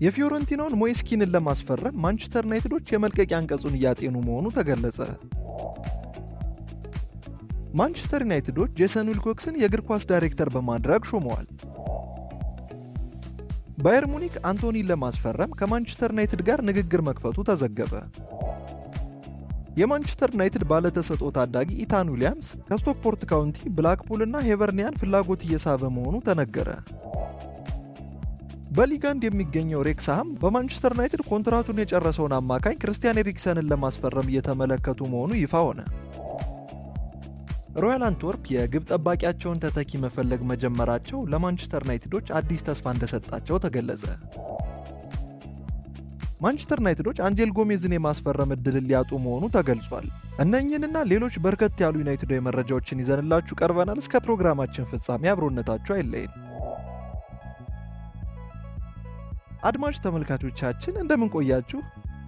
የፊዮረንቲናውን ሞይስኪንን ለማስፈረም ማንቸስተር ዩናይትዶች የመልቀቂያ አንቀጹን እያጤኑ መሆኑ ተገለጸ። ማንቸስተር ዩናይትዶች ጄሰን ዊልኮክስን የእግር ኳስ ዳይሬክተር በማድረግ ሾመዋል። ባየር ሙኒክ አንቶኒን ለማስፈረም ከማንቸስተር ዩናይትድ ጋር ንግግር መክፈቱ ተዘገበ። የማንቸስተር ዩናይትድ ባለተሰጥኦ ታዳጊ ኢታን ዊሊያምስ ከስቶክፖርት ካውንቲ፣ ብላክፑል እና ሄቨርኒያን ፍላጎት እየሳበ መሆኑ ተነገረ። በሊግ 1 የሚገኘው ሬክስሃም በማንቸስተር ዩናይትድ ኮንትራቱን የጨረሰውን አማካኝ ክርስቲያን ኤሪክሰንን ለማስፈረም እየተመለከቱ መሆኑ ይፋ ሆነ። ሮያል አንትወርፕ የግብ ጠባቂያቸውን ተተኪ መፈለግ መጀመራቸው ለማንቸስተር ዩናይትዶች አዲስ ተስፋ እንደሰጣቸው ተገለጸ። ማንቸስተር ዩናይትዶች አንጄል ጎሜዝን የማስፈረም እድልን ሊያጡ መሆኑ ተገልጿል። እነኚህንና ሌሎች በርከት ያሉ ዩናይትዳዊ መረጃዎችን ይዘንላችሁ ቀርበናል። እስከ ፕሮግራማችን ፍጻሜ አብሮነታችሁ አይለይን። አድማጭ ተመልካቾቻችን እንደምን ቆያችሁ?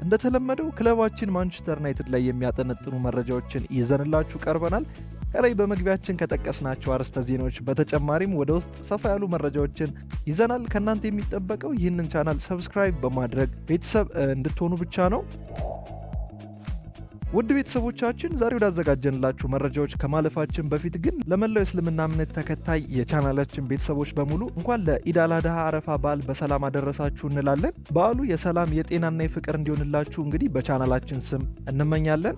እንደተለመደው ክለባችን ማንቸስተር ዩናይትድ ላይ የሚያጠነጥኑ መረጃዎችን ይዘንላችሁ ቀርበናል። ከላይ በመግቢያችን ከጠቀስናቸው አርዕስተ ዜናዎች በተጨማሪም ወደ ውስጥ ሰፋ ያሉ መረጃዎችን ይዘናል። ከእናንተ የሚጠበቀው ይህንን ቻናል ሰብስክራይብ በማድረግ ቤተሰብ እንድትሆኑ ብቻ ነው። ውድ ቤተሰቦቻችን ዛሬ ወዳዘጋጀንላችሁ መረጃዎች ከማለፋችን በፊት ግን ለመላው የእስልምና እምነት ተከታይ የቻናላችን ቤተሰቦች በሙሉ እንኳን ለኢድ አል አድሃ አረፋ በዓል በሰላም አደረሳችሁ እንላለን። በዓሉ የሰላም የጤናና የፍቅር እንዲሆንላችሁ እንግዲህ በቻናላችን ስም እንመኛለን።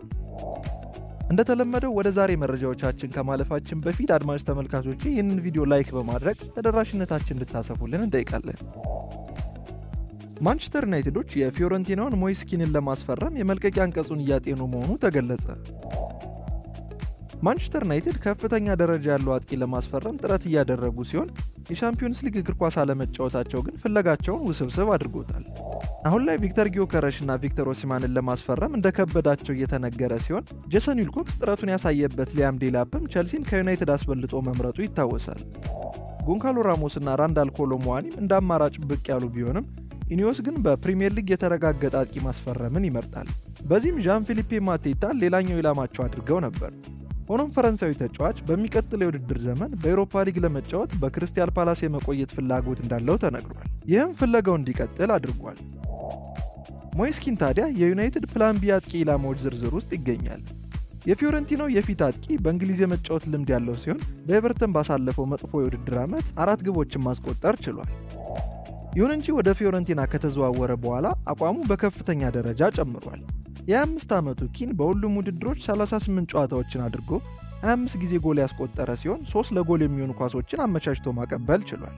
እንደተለመደው ወደ ዛሬ መረጃዎቻችን ከማለፋችን በፊት አድማጭ ተመልካቾች ይህንን ቪዲዮ ላይክ በማድረግ ተደራሽነታችን እንድታሰፉልን እንጠይቃለን። ማንቸስተር ዩናይትዶች የፊዮረንቲናውን ሞይስኪንን ለማስፈረም የመልቀቂያ አንቀጹን እያጤኑ መሆኑ ተገለጸ። ማንቸስተር ዩናይትድ ከፍተኛ ደረጃ ያለው አጥቂ ለማስፈረም ጥረት እያደረጉ ሲሆን የሻምፒዮንስ ሊግ እግር ኳስ አለመጫወታቸው ግን ፍለጋቸውን ውስብስብ አድርጎታል። አሁን ላይ ቪክተር ጊዮከረሽ እና ቪክተር ኦሲማንን ለማስፈረም እንደከበዳቸው እየተነገረ ሲሆን ጄሰን ዊልኮክስ ጥረቱን ያሳየበት ሊያም ዴላፕም ቸልሲን ከዩናይትድ አስበልጦ መምረጡ ይታወሳል። ጎንካሎ ራሞስ እና ራንዳል ኮሎሙዋኒም እንደ አማራጭ ብቅ ያሉ ቢሆንም ኢኒዮስ ግን በፕሪሚየር ሊግ የተረጋገጠ አጥቂ ማስፈረምን ይመርጣል። በዚህም ዣን ፊሊፔ ማቴታን ሌላኛው ኢላማቸው አድርገው ነበር። ሆኖም ፈረንሳዊ ተጫዋች በሚቀጥለው የውድድር ዘመን በኤሮፓ ሊግ ለመጫወት በክሪስታል ፓላስ የመቆየት ፍላጎት እንዳለው ተነግሯል። ይህም ፍለጋው እንዲቀጥል አድርጓል። ሞይስኪን ታዲያ የዩናይትድ ፕላን ቢ አጥቂ ኢላማዎች ዝርዝር ውስጥ ይገኛል። የፊዮረንቲናው የፊት አጥቂ በእንግሊዝ የመጫወት ልምድ ያለው ሲሆን በኤቨርተን ባሳለፈው መጥፎ የውድድር ዓመት 4 ግቦችን ማስቆጠር ችሏል። ይሁን እንጂ ወደ ፊዮረንቲና ከተዘዋወረ በኋላ አቋሙ በከፍተኛ ደረጃ ጨምሯል። የ25 ዓመቱ ኪን በሁሉም ውድድሮች 38 ጨዋታዎችን አድርጎ 25 ጊዜ ጎል ያስቆጠረ ሲሆን 3 ለጎል የሚሆኑ ኳሶችን አመቻችቶ ማቀበል ችሏል።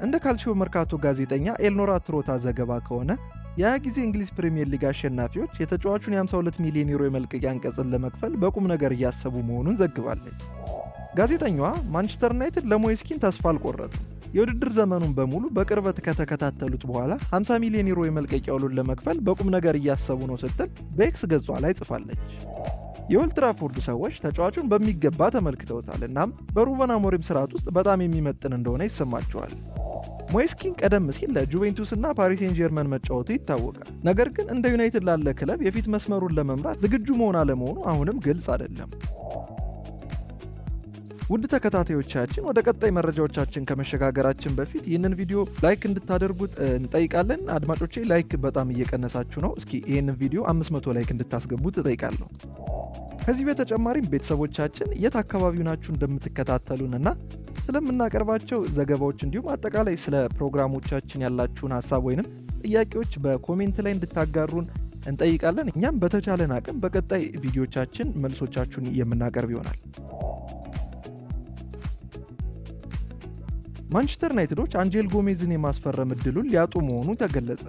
እንደ ካልቺዮ መርካቶ ጋዜጠኛ ኤልኖራ ትሮታ ዘገባ ከሆነ ያ ጊዜ እንግሊዝ ፕሪሚየር ሊግ አሸናፊዎች የተጫዋቹን የ52 ሚሊዮን ዩሮ የመልቀቂያ አንቀጽን ለመክፈል በቁም ነገር እያሰቡ መሆኑን ዘግባለች። ጋዜጠኛዋ ማንቸስተር ዩናይትድ ለሞይስኪን ተስፋ አልቆረጡም። የውድድር ዘመኑን በሙሉ በቅርበት ከተከታተሉት በኋላ 50 ሚሊዮን ዩሮ የመልቀቂያ ውሉን ለመክፈል በቁም ነገር እያሰቡ ነው ስትል በኤክስ ገጿ ላይ ጽፋለች። የኦልድ ትራፎርድ ሰዎች ተጫዋቹን በሚገባ ተመልክተውታል። እናም በሩበን አሞሪም ስርዓት ውስጥ በጣም የሚመጥን እንደሆነ ይሰማቸዋል። ሞይስኪን ቀደም ሲል ለጁቬንቱስ እና ፓሪስ ሴን ጀርመን መጫወቱ ይታወቃል። ነገር ግን እንደ ዩናይትድ ላለ ክለብ የፊት መስመሩን ለመምራት ዝግጁ መሆን አለመሆኑ አሁንም ግልጽ አይደለም። ውድ ተከታታዮቻችን ወደ ቀጣይ መረጃዎቻችን ከመሸጋገራችን በፊት ይህንን ቪዲዮ ላይክ እንድታደርጉት እንጠይቃለን። አድማጮቼ ላይክ በጣም እየቀነሳችሁ ነው። እስኪ ይህንን ቪዲዮ 500 ላይክ እንድታስገቡት እጠይቃለሁ። ከዚህ በተጨማሪም ቤተሰቦቻችን የት አካባቢው ናችሁ እንደምትከታተሉን እና ስለምናቀርባቸው ዘገባዎች እንዲሁም አጠቃላይ ስለ ፕሮግራሞቻችን ያላችሁን ሀሳብ ወይንም ጥያቄዎች በኮሜንት ላይ እንድታጋሩን እንጠይቃለን። እኛም በተቻለን አቅም በቀጣይ ቪዲዮቻችን መልሶቻችሁን የምናቀርብ ይሆናል። ማንቸስተር ዩናይትዶች አንጄል ጎሜዝን የማስፈረም እድሉን ሊያጡ መሆኑ ተገለጸ።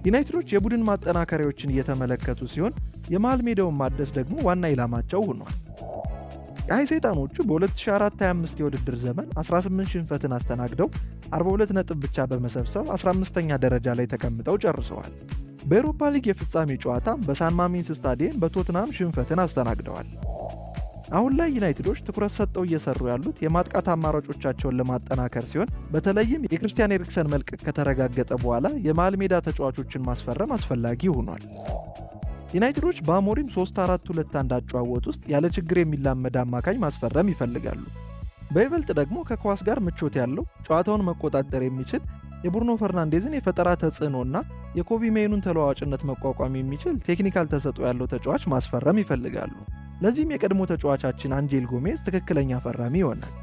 ዩናይትዶች የቡድን ማጠናከሪያዎችን እየተመለከቱ ሲሆን የመሃል ሜዳውን ማደስ ደግሞ ዋና ኢላማቸው ሆኗል። የሃይ ሰይጣኖቹ በ2024-25 የውድድር ዘመን 18 ሽንፈትን አስተናግደው 42 ነጥብ ብቻ በመሰብሰብ 15ኛ ደረጃ ላይ ተቀምጠው ጨርሰዋል። በኤሮፓ ሊግ የፍጻሜ ጨዋታም በሳን ማሜንስ ስታዲየም በቶትናም ሽንፈትን አስተናግደዋል። አሁን ላይ ዩናይትዶች ትኩረት ሰጥተው እየሰሩ ያሉት የማጥቃት አማራጮቻቸውን ለማጠናከር ሲሆን በተለይም የክርስቲያን ኤሪክሰን መልቀቅ ከተረጋገጠ በኋላ የመሃል ሜዳ ተጫዋቾችን ማስፈረም አስፈላጊ ሆኗል። ዩናይትዶች በአሞሪም 3-4-2-1 አጨዋወት ውስጥ ያለ ችግር የሚላመድ አማካኝ ማስፈረም ይፈልጋሉ። በይበልጥ ደግሞ ከኳስ ጋር ምቾት ያለው ጨዋታውን መቆጣጠር የሚችል የብሩኖ ፈርናንዴዝን የፈጠራ ተጽዕኖና የኮቢ ሜኑን ተለዋዋጭነት መቋቋም የሚችል ቴክኒካል ተሰጥኦ ያለው ተጫዋች ማስፈረም ይፈልጋሉ። ለዚህም የቀድሞ ተጫዋቻችን አንጄል ጎሜዝ ትክክለኛ ፈራሚ ይሆናል።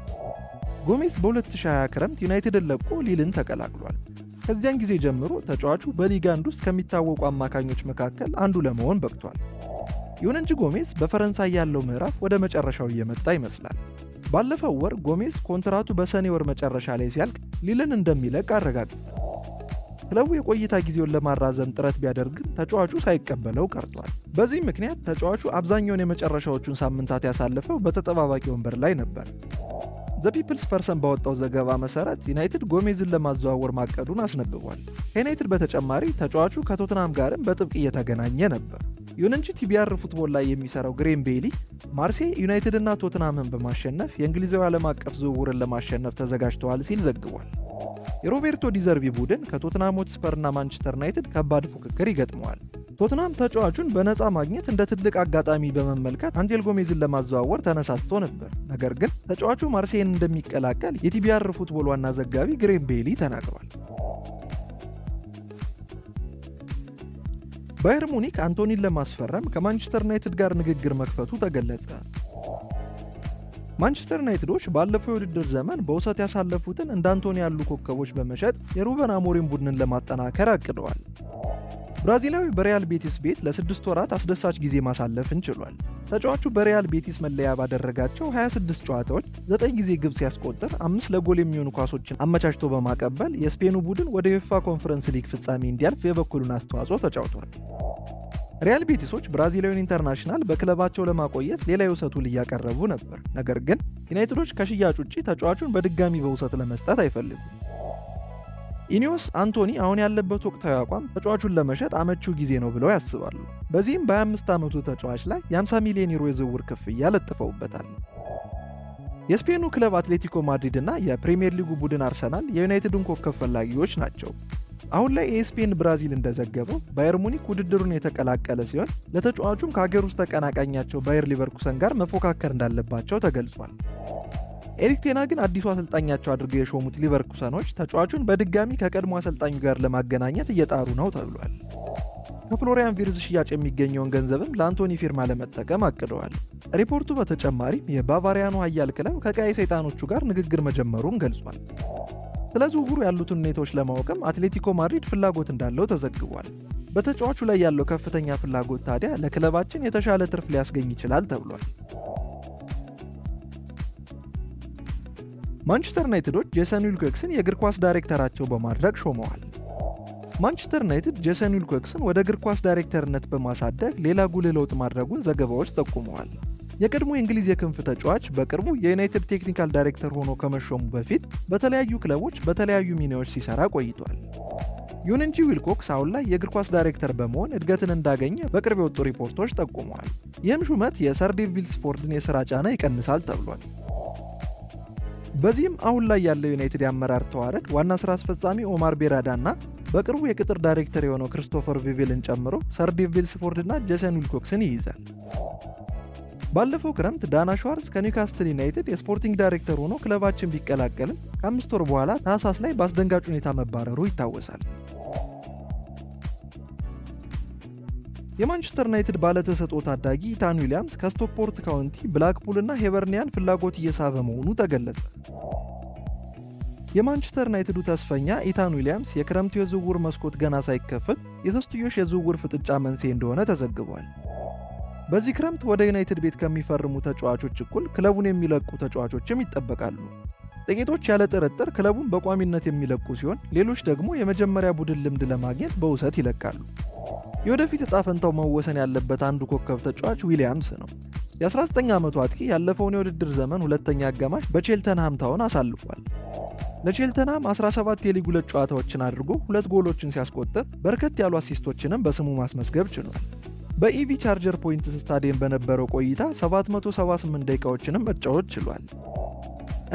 ጎሜዝ በ2020 ክረምት ዩናይትድን ለቆ ሊልን ተቀላቅሏል። ከዚያን ጊዜ ጀምሮ ተጫዋቹ በሊግ 1 ውስጥ ከሚታወቁ አማካኞች መካከል አንዱ ለመሆን በቅቷል። ይሁን እንጂ ጎሜዝ በፈረንሳይ ያለው ምዕራፍ ወደ መጨረሻው እየመጣ ይመስላል። ባለፈው ወር ጎሜዝ ኮንትራቱ በሰኔ ወር መጨረሻ ላይ ሲያልቅ ሊልን እንደሚለቅ አረጋግጧል። ክለቡ የቆይታ ጊዜውን ለማራዘም ጥረት ቢያደርግም ተጫዋቹ ሳይቀበለው ቀርቷል። በዚህ ምክንያት ተጫዋቹ አብዛኛውን የመጨረሻዎቹን ሳምንታት ያሳለፈው በተጠባባቂ ወንበር ላይ ነበር። ዘ ፒፕልስ ፐርሰን ባወጣው ዘገባ መሰረት ዩናይትድ ጎሜዝን ለማዘዋወር ማቀዱን አስነብቧል። ከዩናይትድ በተጨማሪ ተጫዋቹ ከቶትናም ጋርም በጥብቅ እየተገናኘ ነበር። ይሁን እንጂ ቲቢአር ፉትቦል ላይ የሚሰራው ግሬም ቤይሊ ማርሴይ ዩናይትድ እና ቶትናምን በማሸነፍ የእንግሊዛዊ ዓለም አቀፍ ዝውውርን ለማሸነፍ ተዘጋጅተዋል ሲል ዘግቧል። የሮቤርቶ ዲዘርቢ ቡድን ከቶትናም ሆትስፐር እና ማንቸስተር ዩናይትድ ከባድ ፉክክር ይገጥመዋል። ቶትናም ተጫዋቹን በነፃ ማግኘት እንደ ትልቅ አጋጣሚ በመመልከት አንጄል ጎሜዝን ለማዘዋወር ተነሳስቶ ነበር። ነገር ግን ተጫዋቹ ማርሴይን እንደሚቀላቀል የቲቢአር ፉትቦል ዋና ዘጋቢ ግሬም ቤይሊ ተናግሯል። ባየር ሙኒክ አንቶኒን ለማስፈረም ከማንቸስተር ዩናይትድ ጋር ንግግር መክፈቱ ተገለጸ። ማንቸስተር ዩናይትዶች ባለፈው የውድድር ዘመን በውሰት ያሳለፉትን እንደ አንቶኒ ያሉ ኮከቦች በመሸጥ የሩበን አሞሪም ቡድንን ለማጠናከር አቅደዋል። ብራዚላዊ በሪያል ቤቲስ ቤት ለ6 ወራት አስደሳች ጊዜ ማሳለፍን ችሏል። ተጫዋቹ በሪያል ቤቲስ መለያ ባደረጋቸው 26 ጨዋታዎች 9 ጊዜ ግብ ሲያስቆጥር 5 ለጎል የሚሆኑ ኳሶችን አመቻችቶ በማቀበል የስፔኑ ቡድን ወደ ዩኤፋ ኮንፈረንስ ሊግ ፍጻሜ እንዲያልፍ የበኩሉን አስተዋጽኦ ተጫውቷል። ሪያል ቤቲሶች ብራዚላዊውን ኢንተርናሽናል በክለባቸው ለማቆየት ሌላ የውሰት ውል እያቀረቡ ነበር። ነገር ግን ዩናይትዶች ከሽያጭ ውጪ ተጫዋቹን በድጋሚ በውሰት ለመስጠት አይፈልጉም። ኢኒዮስ አንቶኒ አሁን ያለበት ወቅታዊ አቋም ተጫዋቹን ለመሸጥ አመቺው ጊዜ ነው ብለው ያስባሉ። በዚህም በ25 ዓመቱ ተጫዋች ላይ የ50 ሚሊዮን ዩሮ የዝውውር ክፍያ ለጥፈውበታል። የስፔኑ ክለብ አትሌቲኮ ማድሪድ እና የፕሪሚየር ሊጉ ቡድን አርሰናል የዩናይትድን ኮከብ ፈላጊዎች ናቸው። አሁን ላይ ኤስፔን ብራዚል እንደዘገበው ባየር ሙኒክ ውድድሩን የተቀላቀለ ሲሆን ለተጫዋቹም ከሀገር ውስጥ ተቀናቃኛቸው ባየር ሊቨርኩሰን ጋር መፎካከር እንዳለባቸው ተገልጿል። ኤሪክ ቴን ሃግን አዲሱ አሰልጣኛቸው አድርገው የሾሙት ሊቨርኩሰኖች ተጫዋቹን በድጋሚ ከቀድሞ አሰልጣኙ ጋር ለማገናኘት እየጣሩ ነው ተብሏል። ከፍሎሪያን ቪርዝ ሽያጭ የሚገኘውን ገንዘብም ለአንቶኒ ፊርማ ለመጠቀም አቅደዋል። ሪፖርቱ በተጨማሪም የባቫሪያኑ ኃያል ክለብ ከቀይ ሰይጣኖቹ ጋር ንግግር መጀመሩን ገልጿል። ስለ ዝውውሩ ያሉትን ሁኔታዎች ለማወቅም አትሌቲኮ ማድሪድ ፍላጎት እንዳለው ተዘግቧል። በተጫዋቹ ላይ ያለው ከፍተኛ ፍላጎት ታዲያ ለክለባችን የተሻለ ትርፍ ሊያስገኝ ይችላል ተብሏል። ማንቸስተር ዩናይትዶች ጄሰን ዊልኮክስን የእግር ኳስ ዳይሬክተራቸው በማድረግ ሾመዋል። ማንቸስተር ዩናይትድ ጄሰን ዊልኮክስን ወደ እግር ኳስ ዳይሬክተርነት በማሳደግ ሌላ ጉልህ ለውጥ ማድረጉን ዘገባዎች ጠቁመዋል። የቀድሞ የእንግሊዝ የክንፍ ተጫዋች በቅርቡ የዩናይትድ ቴክኒካል ዳይሬክተር ሆኖ ከመሾሙ በፊት በተለያዩ ክለቦች በተለያዩ ሚናዎች ሲሰራ ቆይቷል። ይሁን እንጂ ዊልኮክስ አሁን ላይ የእግር ኳስ ዳይሬክተር በመሆን እድገትን እንዳገኘ በቅርብ የወጡ ሪፖርቶች ጠቁመዋል። ይህም ሹመት የሰር ዴቭ ቢልስፎርድን የሥራ ጫና ይቀንሳል ተብሏል። በዚህም አሁን ላይ ያለው ዩናይትድ የአመራር ተዋረድ ዋና ሥራ አስፈጻሚ ኦማር ቤራዳ እና በቅርቡ የቅጥር ዳይሬክተር የሆነው ክሪስቶፈር ቪቬልን ጨምሮ ሰር ዴቭ ቢልስፎርድ እና ጄሰን ዊልኮክስን ይይዛል። ባለፈው ክረምት ዳና ሸዋርዝ ከኒውካስትል ዩናይትድ የስፖርቲንግ ዳይሬክተር ሆኖ ክለባችን ቢቀላቀልም ከ5 ወር በኋላ ታህሳስ ላይ በአስደንጋጭ ሁኔታ መባረሩ ይታወሳል። የማንቸስተር ዩናይትድ ባለተሰጥኦ ታዳጊ ኢታን ዊሊያምስ ከስቶክፖርት ካውንቲ፣ ብላክፑል እና ሄበርኒያን ፍላጎት እየሳበ መሆኑ ተገለጸ። የማንቸስተር ዩናይትዱ ተስፈኛ ኢታን ዊሊያምስ የክረምቱ የዝውውር መስኮት ገና ሳይከፈት የሶስትዮሽ የዝውውር ፍጥጫ መንስኤ እንደሆነ ተዘግቧል። በዚህ ክረምት ወደ ዩናይትድ ቤት ከሚፈርሙ ተጫዋቾች እኩል ክለቡን የሚለቁ ተጫዋቾችም ይጠበቃሉ። ጥቂቶች ያለ ጥርጥር ክለቡን በቋሚነት የሚለቁ ሲሆን፣ ሌሎች ደግሞ የመጀመሪያ ቡድን ልምድ ለማግኘት በውሰት ይለቃሉ። የወደፊት ዕጣ ፈንታው መወሰን ያለበት አንዱ ኮከብ ተጫዋች ዊሊያምስ ነው። የ19 ዓመቱ አጥቂ ያለፈውን የውድድር ዘመን ሁለተኛ አጋማሽ በቼልተንሃም ታውን አሳልፏል። ለቼልተንሃም 17 የሊግ 2 ጨዋታዎችን አድርጎ 2 ጎሎችን ሲያስቆጥር በርከት ያሉ አሲስቶችንም በስሙ ማስመዝገብ ችሏል። በኢቪ ቻርጀር ፖይንትስ ስታዲየም በነበረው ቆይታ 778 ደቂቃዎችንም መጫወት ችሏል።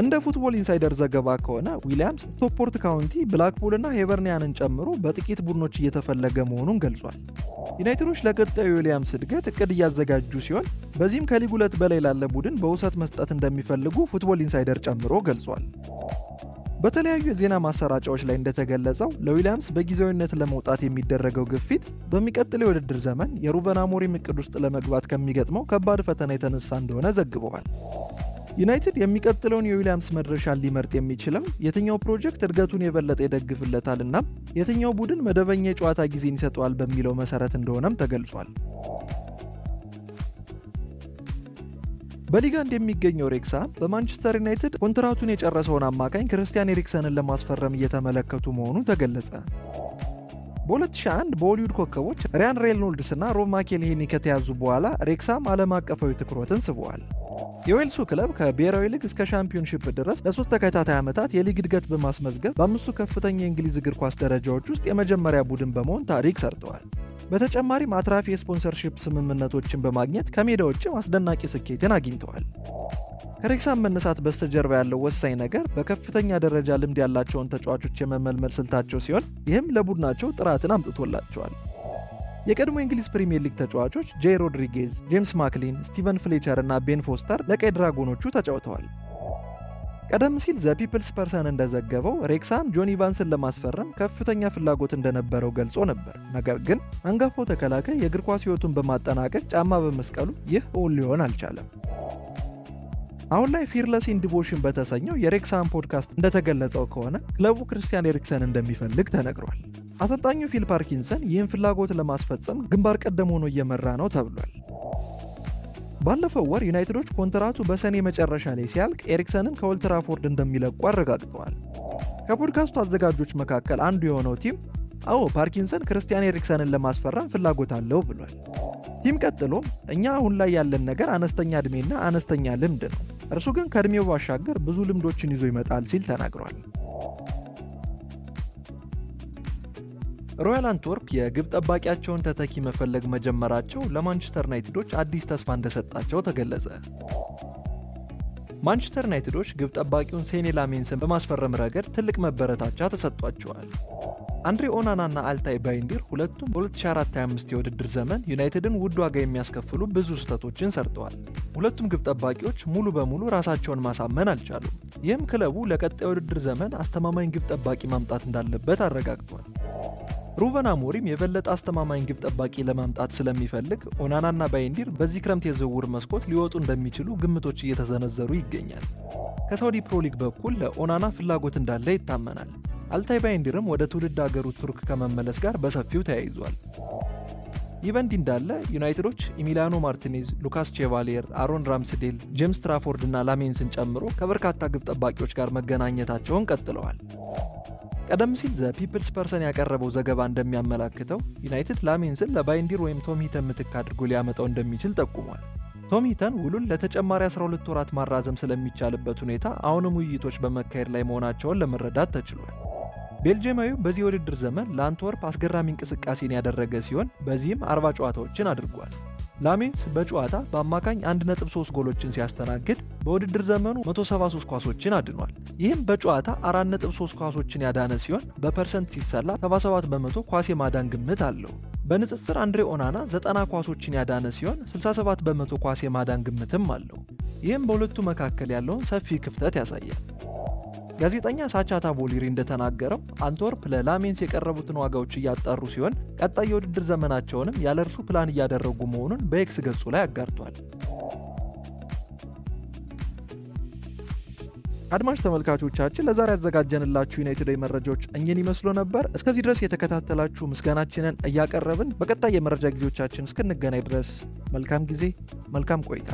እንደ ፉትቦል ኢንሳይደር ዘገባ ከሆነ ዊሊያምስ ስቶክፖርት ካውንቲ፣ ብላክፑል እና ሄበርኒያንን ጨምሮ በጥቂት ቡድኖች እየተፈለገ መሆኑን ገልጿል። ዩናይትዶች ለቀጣዩ ዊሊያምስ እድገት እቅድ እያዘጋጁ ሲሆን በዚህም ከሊግ 2 በላይ ላለ ቡድን በውሰት መስጠት እንደሚፈልጉ ፉትቦል ኢንሳይደር ጨምሮ ገልጿል። በተለያዩ የዜና ማሰራጫዎች ላይ እንደተገለጸው ለዊሊያምስ በጊዜያዊነት ለመውጣት የሚደረገው ግፊት በሚቀጥለው የውድድር ዘመን የሩበን አሞሪም እቅድ ውስጥ ለመግባት ከሚገጥመው ከባድ ፈተና የተነሳ እንደሆነ ዘግበዋል። ዩናይትድ የሚቀጥለውን የዊሊያምስ መድረሻን ሊመርጥ የሚችለው የትኛው ፕሮጀክት እድገቱን የበለጠ ይደግፍለታል እና የትኛው ቡድን መደበኛ የጨዋታ ጊዜን ይሰጠዋል በሚለው መሰረት እንደሆነም ተገልጿል። በሊጋ እንደሚገኘው ሬክሳም በማንቸስተር ዩናይትድ ኮንትራቱን የጨረሰውን አማካኝ ክርስቲያን ኤሪክሰንን ለማስፈረም እየተመለከቱ መሆኑ ተገለጸ። በ2001 በሆሊውድ ኮከቦች ሪያን ሬይኖልድስ እና ሮብ ማኬልሄኒ ከተያዙ በኋላ ሬክሳም ዓለም አቀፋዊ ትኩረትን ስበዋል። የዌልሱ ክለብ ከብሔራዊ ሊግ እስከ ሻምፒዮንሺፕ ድረስ ለ3 ተከታታይ ዓመታት የሊግ እድገት በማስመዝገብ በ5ቱ ከፍተኛ የእንግሊዝ እግር ኳስ ደረጃዎች ውስጥ የመጀመሪያ ቡድን በመሆን ታሪክ ሰርተዋል። በተጨማሪም አትራፊ የስፖንሰርሺፕ ስምምነቶችን በማግኘት ከሜዳ ውጭም አስደናቂ ስኬትን አግኝተዋል። ከሬክሳም መነሳት በስተጀርባ ያለው ወሳኝ ነገር በከፍተኛ ደረጃ ልምድ ያላቸውን ተጫዋቾች የመመልመል ስልታቸው ሲሆን ይህም ለቡድናቸው ጥራትን አምጥቶላቸዋል። የቀድሞ የእንግሊዝ ፕሪሚየር ሊግ ተጫዋቾች ጄይ ሮድሪጌዝ፣ ጄምስ ማክሊን፣ ስቲቨን ፍሌቸር እና ቤን ፎስተር ለቀይ ድራጎኖቹ ተጫውተዋል። ቀደም ሲል ዘ ፒፕልስ ፐርሰን እንደዘገበው ሬክሳም ጆን ኢቫንስን ለማስፈረም ከፍተኛ ፍላጎት እንደነበረው ገልጾ ነበር። ነገር ግን አንጋፋው ተከላካይ የእግር ኳስ ሕይወቱን በማጠናቀቅ ጫማ በመስቀሉ ይህ እውን ሊሆን አልቻለም። አሁን ላይ ፊርለስ ኢን ዲቮሽን በተሰኘው የሬክሳም ፖድካስት እንደተገለጸው ከሆነ ክለቡ ክርስቲያን ኤሪክሰን እንደሚፈልግ ተነግሯል። አሰልጣኙ ፊል ፓርኪንሰን ይህን ፍላጎት ለማስፈጸም ግንባር ቀደም ሆኖ እየመራ ነው ተብሏል። ባለፈው ወር ዩናይትዶች ኮንትራቱ በሰኔ መጨረሻ ላይ ሲያልቅ ኤሪክሰንን ከኦልድ ትራፎርድ እንደሚለቁ አረጋግጠዋል። ከፖድካስቱ አዘጋጆች መካከል አንዱ የሆነው ቲም ፓርኪንሰን ክርስቲያን ኤሪክሰንን ለማስፈረም ፍላጎት አለው ብሏል። ቲም ቀጥሎም እኛ አሁን ላይ ያለን ነገር አነስተኛ ዕድሜና አነስተኛ ልምድ ነው፣ እርሱ ግን ከዕድሜው ባሻገር ብዙ ልምዶችን ይዞ ይመጣል ሲል ተናግሯል። ሮያል አንትወርፕ የግብ ጠባቂያቸውን ተተኪ መፈለግ መጀመራቸው ለማንቸስተር ዩናይትዶች አዲስ ተስፋ እንደሰጣቸው ተገለጸ። ማንቸስተር ዩናይትዶች ግብ ጠባቂውን ሴኒ ላሜንስን በማስፈረም ረገድ ትልቅ መበረታቻ ተሰጥቷቸዋል። አንድሬ ኦናና እና አልታይ ባይንዲር ሁለቱም በ2024-25 የውድድር ዘመን ዩናይትድን ውድ ዋጋ የሚያስከፍሉ ብዙ ስህተቶችን ሰርተዋል። ሁለቱም ግብ ጠባቂዎች ሙሉ በሙሉ ራሳቸውን ማሳመን አልቻሉም። ይህም ክለቡ ለቀጣይ የውድድር ዘመን አስተማማኝ ግብ ጠባቂ ማምጣት እንዳለበት አረጋግጧል። ሩበን አሞሪም የበለጠ አስተማማኝ ግብ ጠባቂ ለማምጣት ስለሚፈልግ ኦናናና ባይንዲር በዚህ ክረምት የዝውውር መስኮት ሊወጡ እንደሚችሉ ግምቶች እየተዘነዘሩ ይገኛል። ከሳውዲ ፕሮ ሊግ በኩል ለኦናና ፍላጎት እንዳለ ይታመናል። አልታይ ባይንዲርም ወደ ትውልድ ሀገሩ ቱርክ ከመመለስ ጋር በሰፊው ተያይዟል። ይህ በእንዲህ እንዳለ ዩናይትዶች ኢሚሊያኖ ማርቲኔዝ፣ ሉካስ ቼቫሊየር፣ አሮን ራምስዴል፣ ጄምስ ትራፎርድ እና ላሜንስን ጨምሮ ከበርካታ ግብ ጠባቂዎች ጋር መገናኘታቸውን ቀጥለዋል። ቀደም ሲል ዘ ፒፕልስ ፐርሰን ያቀረበው ዘገባ እንደሚያመላክተው ዩናይትድ ላሜንስን ለባይንዲር ወይም ቶም ሂተን ምትክ አድርጎ ሊያመጣው እንደሚችል ጠቁሟል። ቶም ሂተን ውሉን ለተጨማሪ 12 ወራት ማራዘም ስለሚቻልበት ሁኔታ አሁንም ውይይቶች በመካሄድ ላይ መሆናቸውን ለመረዳት ተችሏል። ቤልጂየማዊው በዚህ የውድድር ዘመን ለአንትወርፕ አስገራሚ እንቅስቃሴን ያደረገ ሲሆን በዚህም 40 ጨዋታዎችን አድርጓል። ላሜንስ በጨዋታ በአማካኝ 1.3 ጎሎችን ሲያስተናግድ በውድድር ዘመኑ 173 ኳሶችን አድኗል። ይህም በጨዋታ 4.3 ኳሶችን ያዳነ ሲሆን በፐርሰንት ሲሰላ 77 በመቶ ኳስ የማዳን ግምት አለው። በንጽጽር አንድሬ ኦናና 90 ኳሶችን ያዳነ ሲሆን 67 በመቶ ኳስ የማዳን ግምትም አለው። ይህም በሁለቱ መካከል ያለውን ሰፊ ክፍተት ያሳያል። ጋዜጠኛ ሳቻ ታቦሊሪ እንደተናገረው አንትወርፕ ለላሜንስ የቀረቡትን ዋጋዎች እያጣሩ ሲሆን ቀጣይ የውድድር ዘመናቸውንም ያለ እርሱ ፕላን እያደረጉ መሆኑን በኤክስ ገጹ ላይ አጋርቷል። አድማጭ ተመልካቾቻችን ለዛሬ ያዘጋጀንላችሁ ዩናይትዳዊ መረጃዎች እኚህን ይመስሉ ነበር። እስከዚህ ድረስ የተከታተላችሁ ምስጋናችንን እያቀረብን በቀጣይ የመረጃ ጊዜዎቻችን እስክንገናኝ ድረስ መልካም ጊዜ፣ መልካም ቆይታ።